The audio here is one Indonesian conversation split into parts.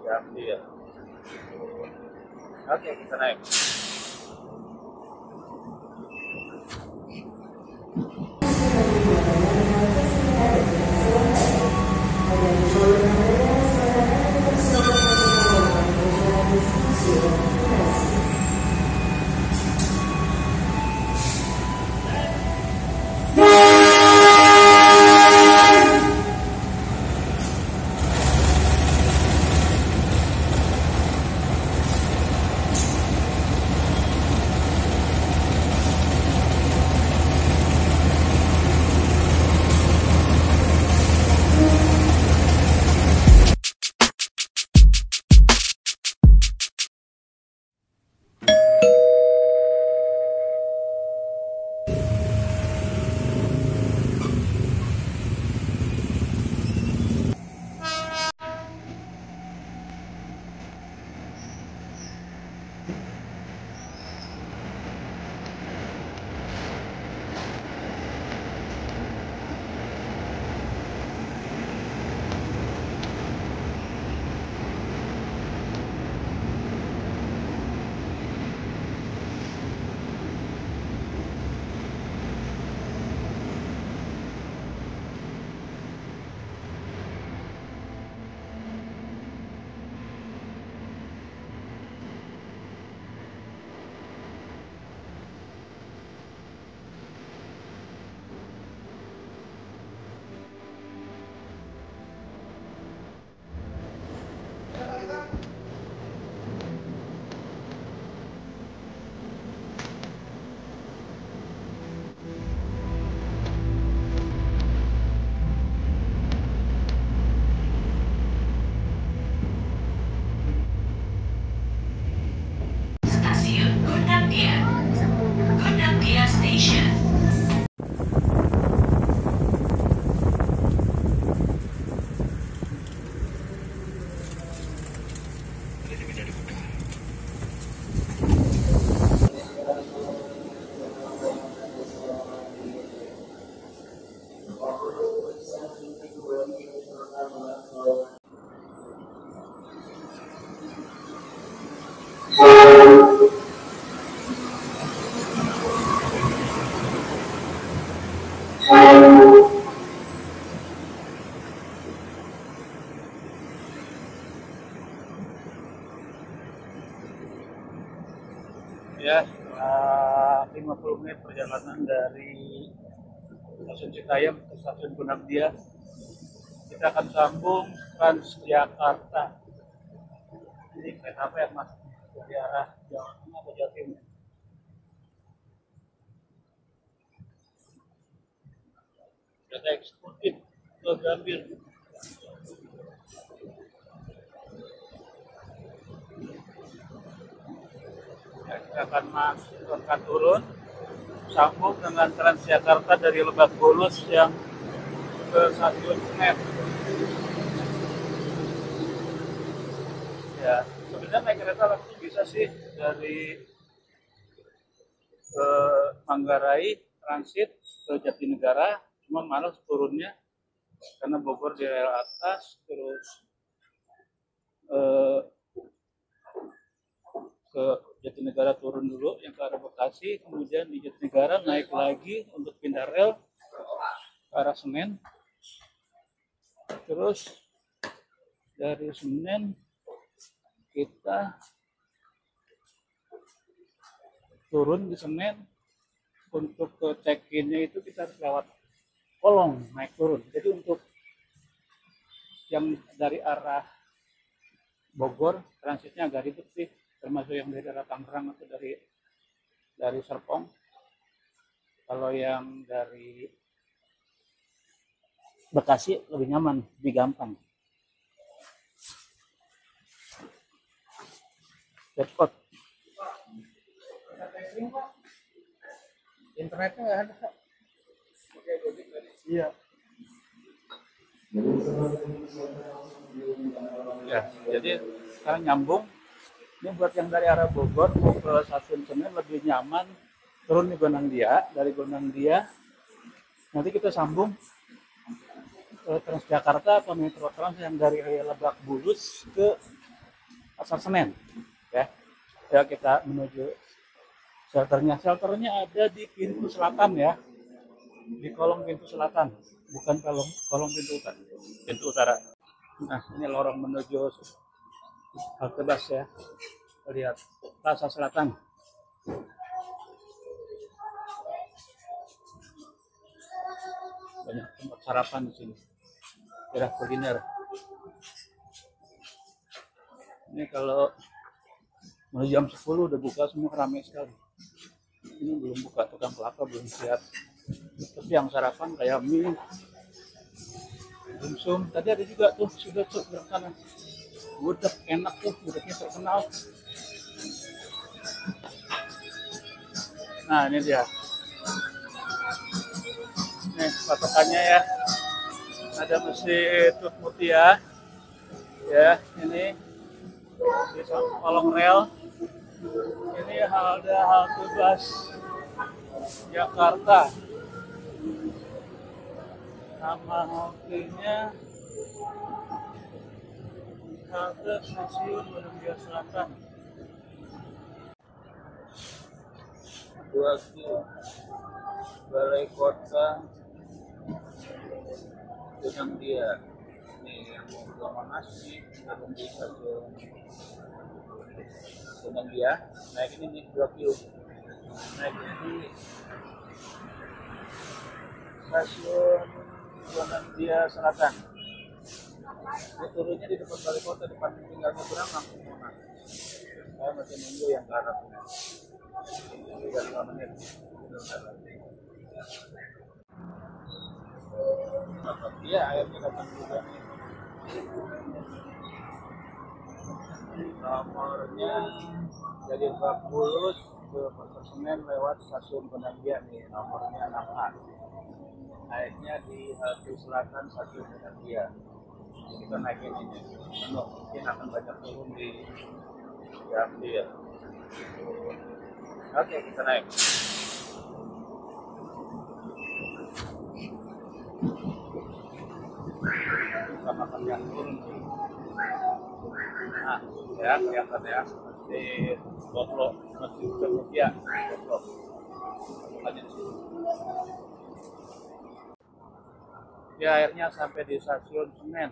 Gambir. Oke, kita naik. Ya, 50 menit perjalanan dari Stasiun Citayam ke Stasiun Gondangdia. Kita akan sambung Transjakarta. Ini kereta apa yang masuk dari arah Jawa Tengah atau Jawa Timur? Kereta eksekutif ke Gambir. Ya, kita akan turun, sambung dengan Transjakarta dari Lebak Bulus yang ke Stasiun Senen. Ya, sebenarnya naik kereta langsung bisa sih dari Manggarai transit ke Jatinegara, cuma malas turunnya karena Bogor di rel atas, terus ke Jatinegara turun dulu yang ke arah Bekasi, kemudian di Jatinegara naik lagi untuk pindah rel ke arah Senen, terus dari Senen kita turun di Senen. Untuk ke check-in-nya itu kita harus lewat kolong naik turun. Jadi untuk yang dari arah Bogor transitnya agak ribet sih, termasuk yang dari arah Tangerang atau dari Serpong. Kalau yang dari Bekasi lebih nyaman, lebih gampang. Cepat. Internetnya nggak ada. Iya. Ya, jadi sekarang nyambung. Ini buat yang dari arah Bogor mau ke Stasiun Senen lebih nyaman turun di Gondangdia. Dari Gondangdia nanti kita sambung ke Transjakarta atau Metro Trans yang dari Lebak Bulus ke Pasar Senen. Ya, ya kita menuju shelternya. Shelternya ada di pintu selatan ya, di kolong pintu selatan, bukan kolong pintu utara. Nah, ini lorong menuju halte bus ya. Lihat Plaza Selatan. Banyak tempat sarapan di sini. Daerah kuliner. Ini kalau mulai jam 10 udah buka semua, ramai sekali. Ini belum buka, tukang kelapa belum siap. Tapi yang sarapan kayak mie, dimsum. Tadi ada juga tuh, sudah tuh di sana. Gudeg enak tuh, gudegnya terkenal. Nah ini dia. Nih patokannya ya. Ada Masjid Mutia. Ya, ini di kolong rel. Ini halte bus Jakarta. Nama haltenya halte stasiun Merugia Selatan. 2 kilo Balai Kota Gunung Dia. Ini yang mau ke Monas belum di stasiun Gunung Dia. Naik ini di 2 kilo. Naik ini di stasiun Gunung Dia Selatan. Ini turunnya di depan Balai Kota, depan tinggal nyebrang langsung Monas. Saya masih nunggu yang ke arah sini. 3 menit. Iya, airnya datang juga nih. Nomornya dari Lebak Bulus ke Pasar Senen lewat stasiun Gondangdia nih, nomornya 6A. Naiknya di halte selatan stasiun Gondangdia. Kita naikin ini penuh, mungkin akan banyak turun di Gambir. Oke, kita naik. Kita makan yang turun. Nah, ya kelihatan ya di Botlo Masjid Mutia, Botlo. Ya akhirnya sampai di stasiun Senen.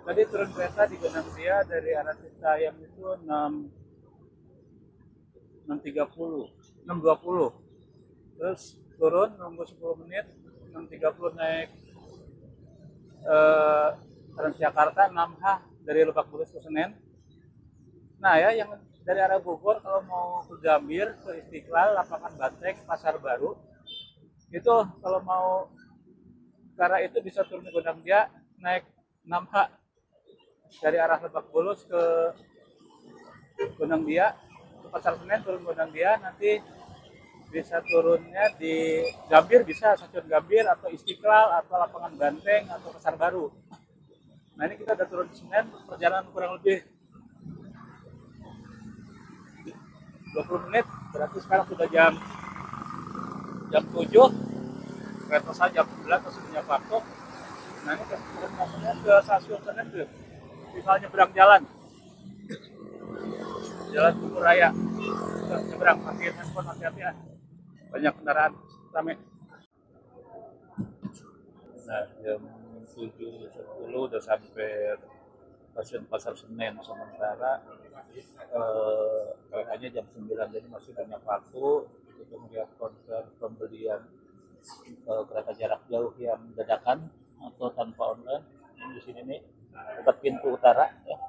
Tadi turun kereta di Gondangdia dari arah Citayam itu 6.20. Terus turun nunggu 10 menit, 6.30 naik Transjakarta 6H dari Lebak Bulus ke Senen. Nah ya, yang dari arah Bogor kalau mau ke Gambir, ke Istiqlal, Lapangan Banteng, Pasar Baru, itu kalau mau ke arah itu bisa turun di Gondangdia naik 6H dari arah Lebak Bulus ke Gondangdia, ke Pasar Senen turun Gondangdia, nanti bisa turunnya di Gambir, bisa stasiun Gambir atau Istiqlal atau Lapangan Banteng atau Pasar Baru. Nah ini kita udah turun di Senen, perjalanan kurang lebih 20 menit, berarti sekarang sudah jam 7, kereta saya jam 9 masih punya waktu. Nah ini ke stasiun Senen tuh, tinggal nyebrang jalan Tugu Raya, nyebrang, parkir handphone, hati-hati ya, banyak kendaraan ramai. Nah jam 7.10 udah sampai stasiun Pasar Senen, sementara keretanya jam 9, jadi masih banyak waktu untuk melihat konser pembelian kereta jarak jauh yang dadakan atau tanpa online. Ini di sini nih dekat pintu utara ya,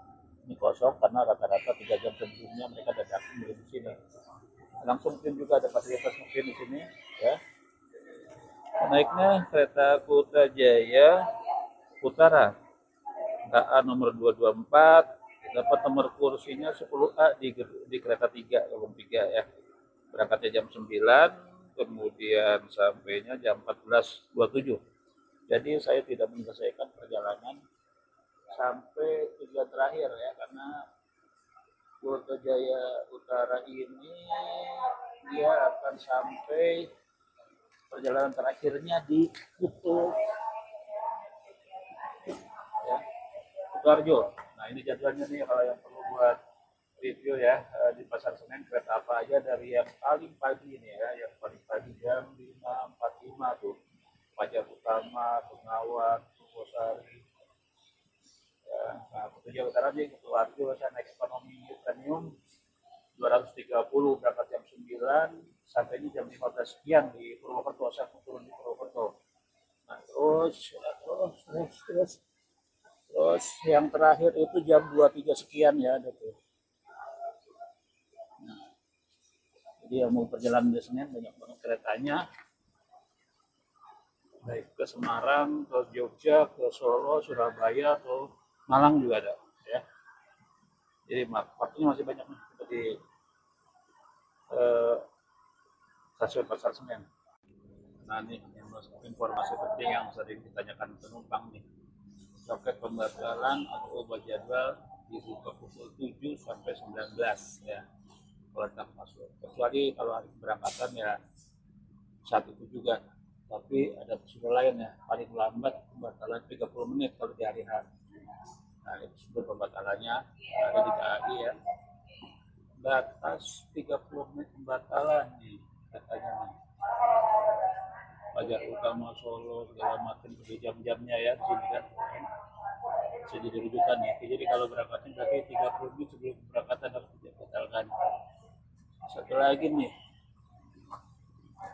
ini kosong karena rata-rata 3 jam sebelumnya mereka dadakan beli di sini. Langsung mungkin juga ada fasilitas mungkin di sini ya. Naiknya kereta Kuta Jaya Utara KA nomor 224, dapat nomor kursinya 10A di kereta 3, gerbong 3 ya. Berangkatnya jam 9, kemudian sampainya jam 14.27. Jadi saya tidak menyelesaikan perjalanan sampai tujuan terakhir ya, karena Kuta Jaya Utara ini dia akan sampai perjalanan terakhirnya di Kuto ya, Kutoarjo. Nah ini jadwalnya nih kalau yang perlu buat review ya di Pasar Senen kereta apa aja dari yang paling pagi ini ya, yang paling pagi jam 5.45 tuh. Fajar Utama, Bengawan, Purwosari, ya, nah, Kutuja Utara di Kutuarjo, sana ekonomi premium 230 berangkat jam 9 sampai ini jam 15 sekian di Purwokerto, saya turun di Purwokerto. Nah, terus yang terakhir itu jam 23 sekian ya, gitu. Nah, jadi yang mau perjalanan di Senen banyak banget keretanya, baik ke Semarang, ke Jogja, ke Solo, Surabaya, atau Malang juga ada ya. Jadi waktunya masih banyak nih seperti stasiun Pasar Senen. Nah ini informasi penting yang sering ditanyakan penumpang nih. Loket pembatalan atau ubah jadwal dibuka pukul 7 sampai 19 ya. Kalau masuk. Kecuali kalau hari keberangkatan ya saat itu juga. Tapi ada prosedur lain ya. Paling lambat pembatalan 30 menit kalau di hari H. Nah itu prosedur pembatalannya ada di KAI ya. Batas 30 menit pembatalan nih katanya nih. Fajar Utama, Solo, segala macam di jam-jamnya ya di sini kan bisa jadi rujukan ya. Jadi kalau berangkatnya berarti 30 menit sebelum keberangkatan harus dibatalkan. Satu lagi nih,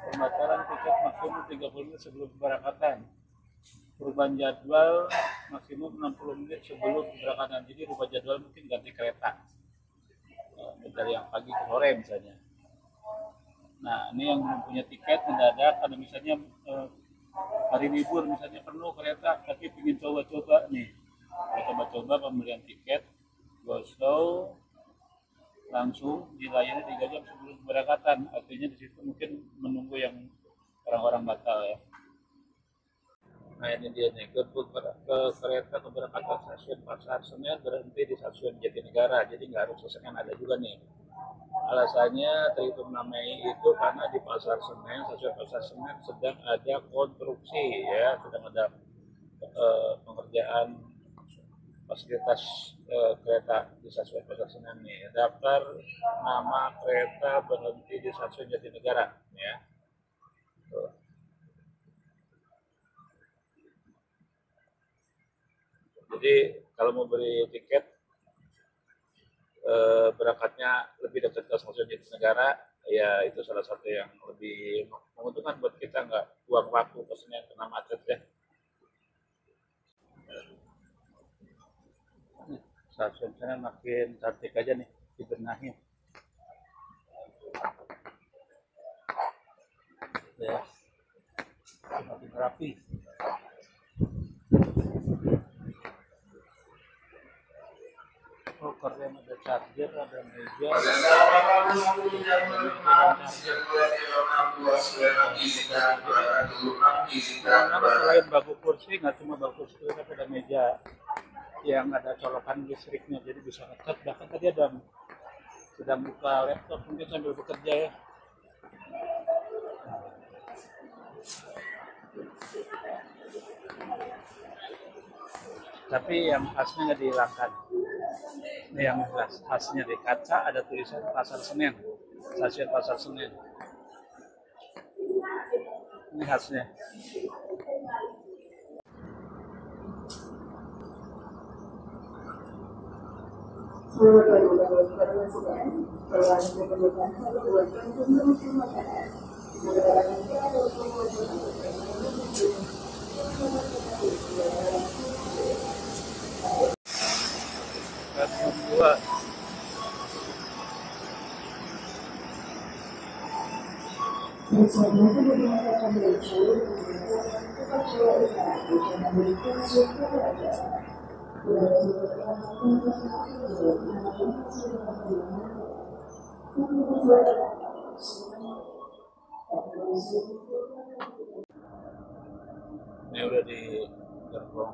pembatalan tiket maksimum 30 menit sebelum keberangkatan. Perubahan jadwal maksimum 60 menit sebelum keberangkatan. Jadi rubah jadwal mungkin ganti kereta dari yang pagi ke sore misalnya. Nah, ini yang belum punya tiket mendadak karena misalnya hari libur misalnya penuh kereta tapi ingin coba-coba nih. Coba-coba pembelian tiket go slow langsung dilayani 3 jam sebelum keberangkatan. Artinya di situ mungkin menunggu yang orang-orang batal ya. Nah ini dia nih, ke kereta keberangkatan stasiun Pasar Senen berhenti di stasiun Jatinegara. Jadi nggak harus Senen, ada juga nih. Alasannya terhitung Mei itu karena di Pasar Senen, stasiun Pasar Senen sedang ada konstruksi ya, sedang ada pengerjaan fasilitas kereta di stasiun Pasar Senen nih. Daftar nama kereta berhenti di stasiun Jatinegara ya. Tuh. Jadi kalau mau beli tiket berangkatnya lebih dekat ke stasiun Jatinegara, ya itu salah satu yang lebih menguntungkan buat kita, nggak buang waktu ke Senen kena macet ya. Stasiun Senen makin cantik aja nih, dibenahin. Ya, makin rapi. Oh, keren, ada charger, ada meja. Selain bagus kursi, nggak cuma bagus kursi, tapi ada meja yang ada colokan listriknya, jadi bisa ngecat. Bahkan tadi ada sedang buka laptop mungkin sambil bekerja ya. Tapi yang khasnya nggak dihilangkan. Ini yang khasnya di kaca ada tulisan Pasar Senen, stasiun Pasar Senen. Ini khasnya. Stasiun 2. Ini udah di gerbong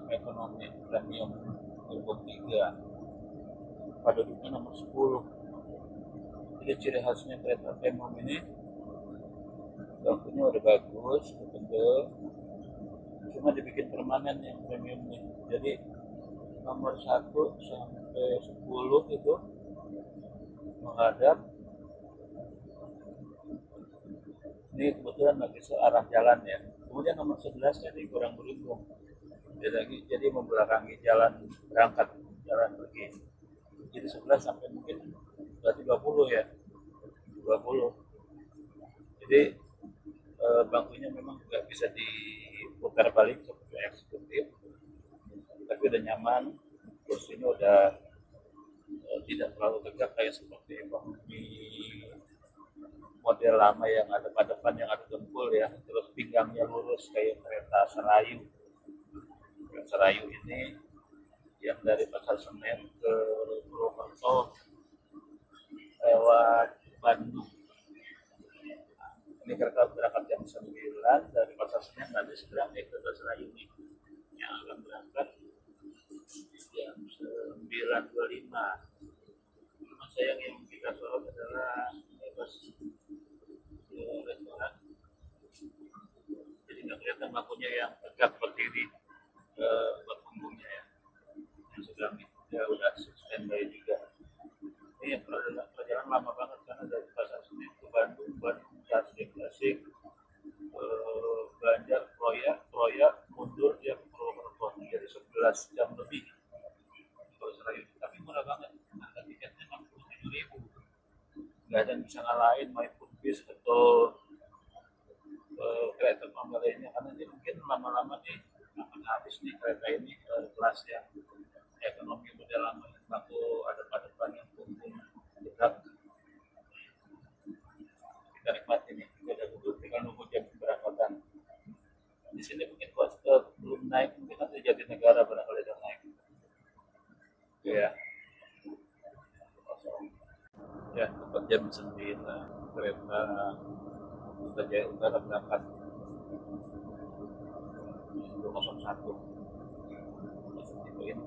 ekonomi premium gerbong 3, pada duduknya nomor 10. Jadi ciri khasnya kereta premium ini waktunya udah bagus, betul, cuma dibikin permanen yang premium nih. Jadi nomor 1 sampai 10 itu menghadap, ini kebetulan lagi searah jalan ya. Kemudian nomor 11 jadi kurang beruntung, jadi membelakangi jalan berangkat, jalan pergi. Jadi 11 sampai mungkin berarti 20 ya, 20. Jadi bangkunya memang nggak bisa diputar balik seperti eksekutif, tapi udah nyaman, kursinya udah tidak terlalu tegak kayak seperti ekonomi model lama yang ada pada depan yang ada dempul ya, terus pinggangnya lurus kayak kereta Serayu. Kereta Serayu ini yang dari Pasar Senen ke Purwokerto lewat Bandung. Ini kereta berangkat jam 9 dari Pasar Senen, nanti segera naik kereta Serayu ini yang akan berangkat jam 9.25. Cuma sayang yang kita sorot adalah bebas restoran, jadi nggak kelihatan bangkunya yang tegak berdiri berpunggungnya ya, yang sedang ya udah standby juga. Ini perjalanan lama banget karena dari Pasar Senen ke Bandung, Tasik, Banjar, Kroya, mundur dia ke Purwokerto, jadi 11 jam lebih kalau Serayu. Tapi murah banget, harga tiketnya 67.000, nggak ada yang bisa ngalahin maupun bis atau kereta komuter lainnya, karena ini mungkin lama-lama nih akan habis nih kereta ini kelas yang ekonomi model lama, bangku ada pada depan yang punggung tegak. Kita nikmati nih, kita udah duduk tinggal nunggu jam keberangkatan. Di sini mungkin belum naik, mungkin nanti Jatinegara barangkali udah naik ya. Ya, tepat jam 9 kereta Jaya Utara berangkat 201 itu ini.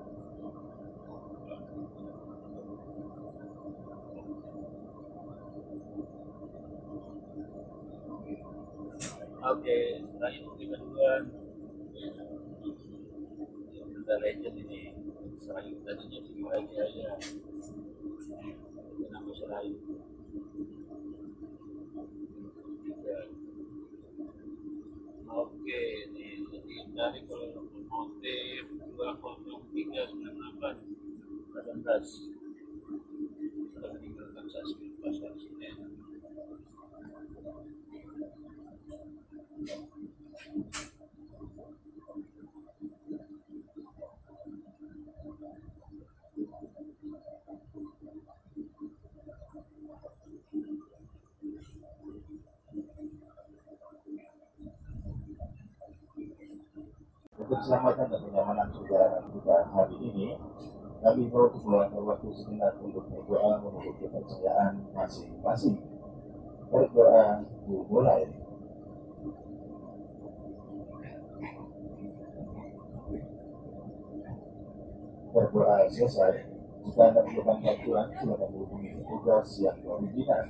Oke, setelah itu kita duluan. Udah legend ini, Serayu tadinya Sriwijaya, nama Serayu. Oke, ini dari kalau motif 20398 18 sudah meninggalkan stasiun Pasar Senen. Untuk keselamatan dan kenyamanan saudara kita hari ini, kami perlu meluangkan waktu sejenak untuk berdoa menurut kepercayaan masing-masing. Berdoa dimulai. Berdoa selesai. Jika Anda perlukan bantuan, silakan menghubungi petugas yang beroriginal.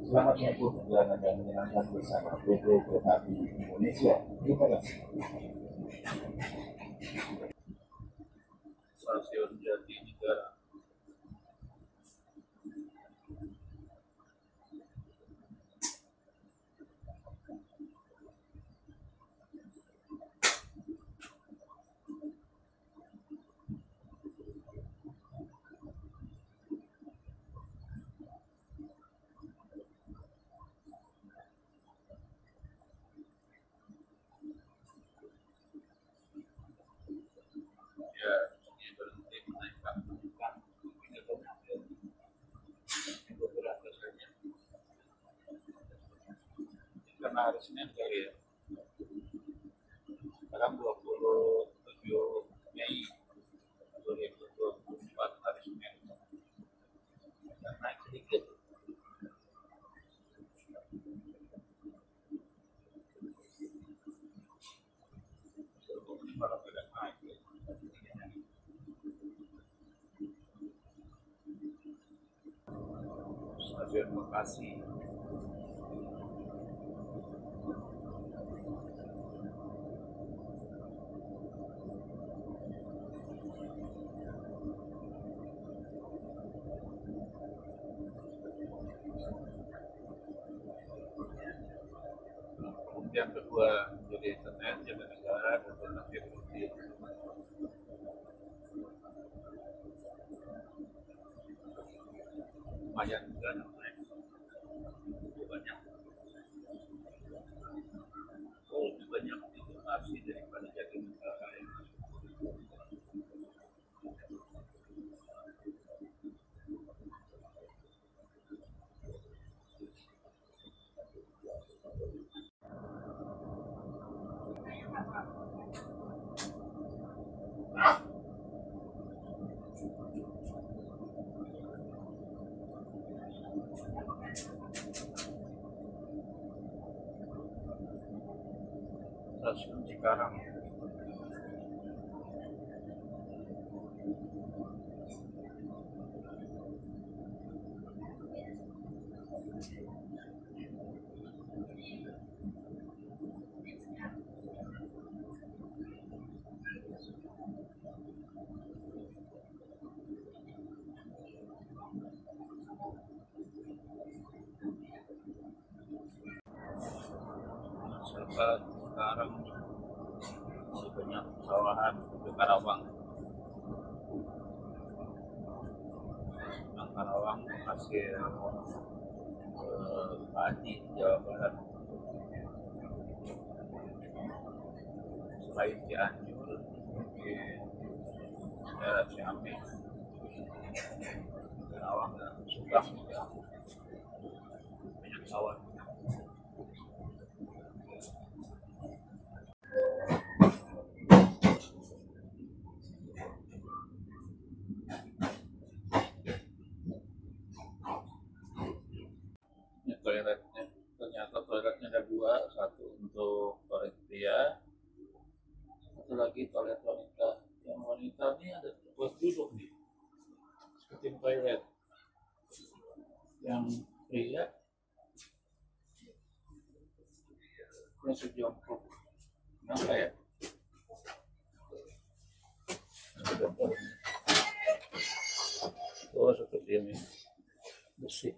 Selamat menempuh perjalanan yang menyenangkan bersama PT Kereta Api Indonesia. Terima kasih. Stasiun Jatinegara. Ya, ini berhenti menaikkan penumpang. Ini kemudian ini beberapa saja. Karena hari Senin kali ya. Sekarang 27 Mei 2024 hari Senin. Dan naik sedikit. Ini malah tidak naik. Stasiun Bekasi. internet, jaga negara, dan connectivity. Lumayan juga naik, lebih banyak informasi daripada jaga negara. Stasiun Cikarang. Serta sekarang masih banyak pesawahan di Karawang. Yang Karawang hasil padi Jawa Barat. Selain Cianjur, di daerah Ciamis, Karawang dan Subang juga banyak sawah. Toiletnya, ternyata toiletnya ada dua, satu untuk toilet pria, satu lagi toilet wanita. Yang wanita ini ada buat duduk nih, seperti toilet. Yang pria masih jongkok, kenapa ya? Oh, seperti ini, bersih.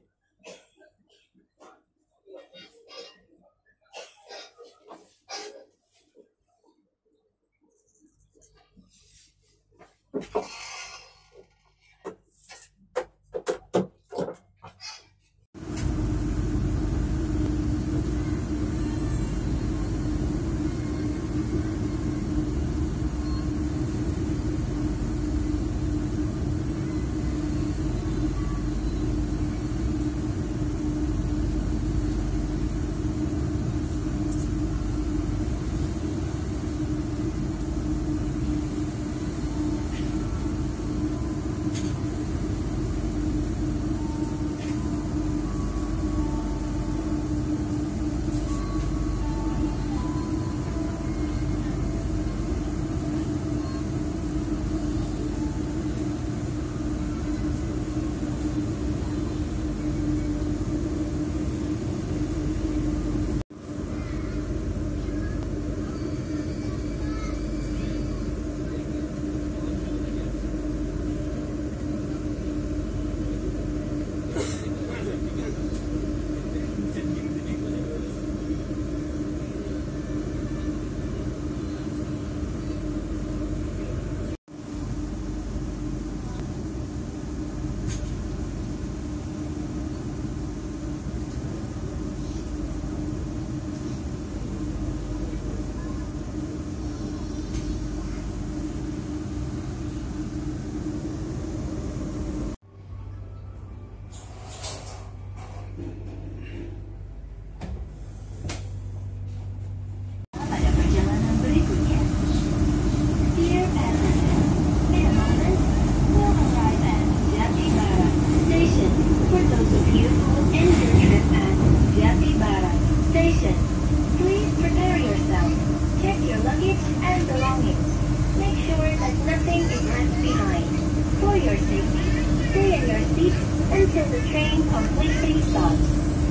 until the train completely stops.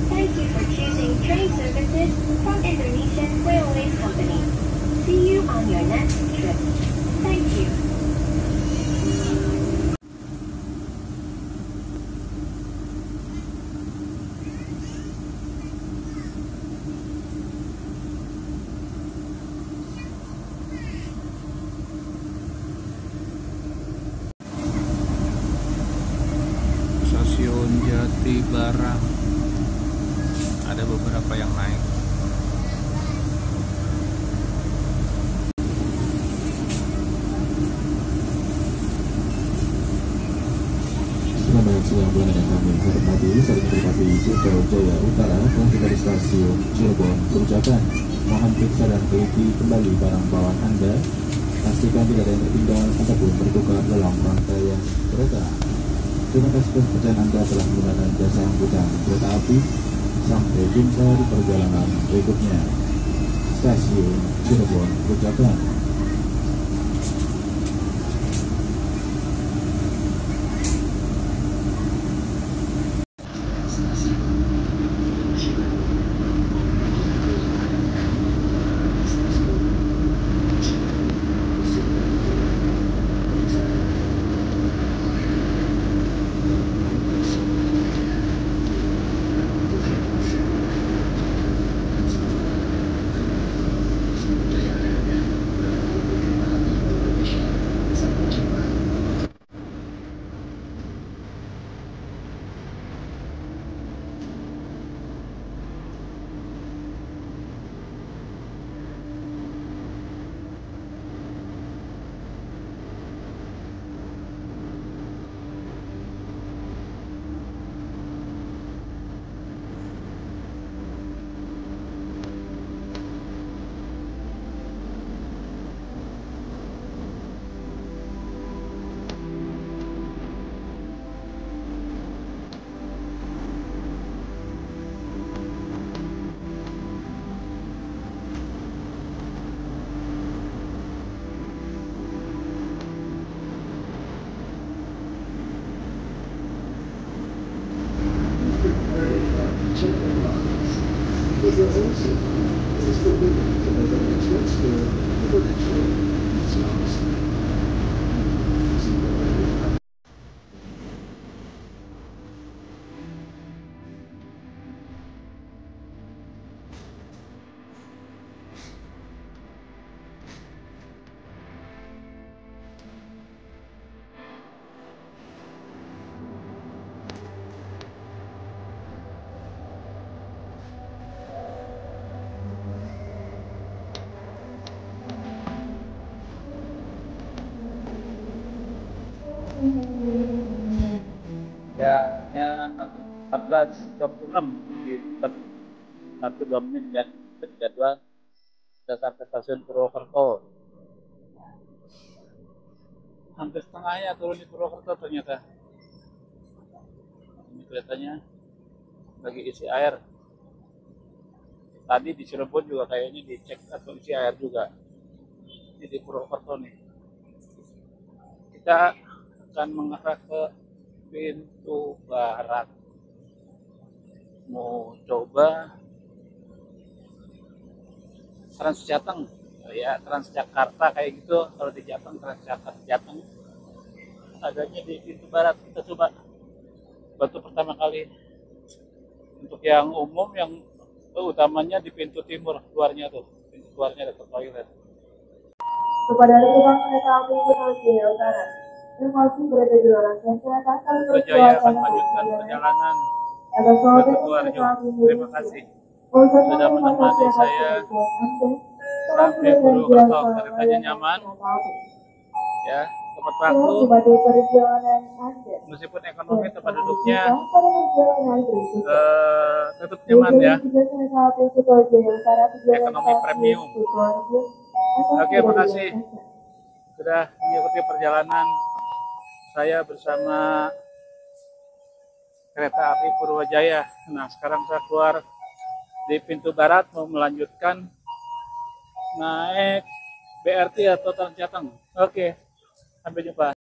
Thank you for choosing train services from Indonesian Railways Company. See you on your next trip. Thank you. barang. Ada beberapa yang naik. Selamat siang pelanggan yang kami hormati, saling berpati Suto Jaya Utara dan tiba di stasiun Cirebon berucapkan mohon periksa dan teliti kembali barang bawaan Anda. Pastikan tidak ada yang tertinggal ataupun bertukar dalam rangkaian kereta. Terima kasih atas percayaan Anda telah menggunakan jasa angkutan kereta api. Sampai jumpa di perjalanan berikutnya. Stasiun Cirebon berucapkan. Ya 14.26 di 1-2 menit dan jadwal sudah sampai stasiun Purwokerto. Hampir setengahnya turun di Purwokerto ternyata. Ini kelihatannya lagi isi air. Tadi di Cirebon juga kayaknya dicek atau isi air juga. Ini di Purwokerto nih. Kita akan mengarah ke pintu barat. Mau coba Transjateng, ya Transjakarta kayak gitu. Kalau di Jateng Transjakarta Jateng adanya di pintu barat. Kita coba batu pertama kali. Untuk yang umum, yang utamanya di pintu timur keluarnya tuh, pintu keluarnya dekat toilet. Kepada penumpang kereta api Pulau Jaya Utara, informasi berada di luar rangkaian kereta kami terus Jaya akan melanjutkan perjalanan Ada soal ke Sidoarjo. Terima kasih sudah menemani saya sampai Purwokerto. Keretanya nyaman, ya tepat waktu. Meskipun ekonomi tempat duduknya tetap nyaman ya. Ekonomi premium. Oke, makasih sudah mengikuti perjalanan saya bersama kereta api Purwojaya. Nah, sekarang saya keluar di pintu barat mau melanjutkan naik BRT atau Transjateng. Oke, sampai jumpa.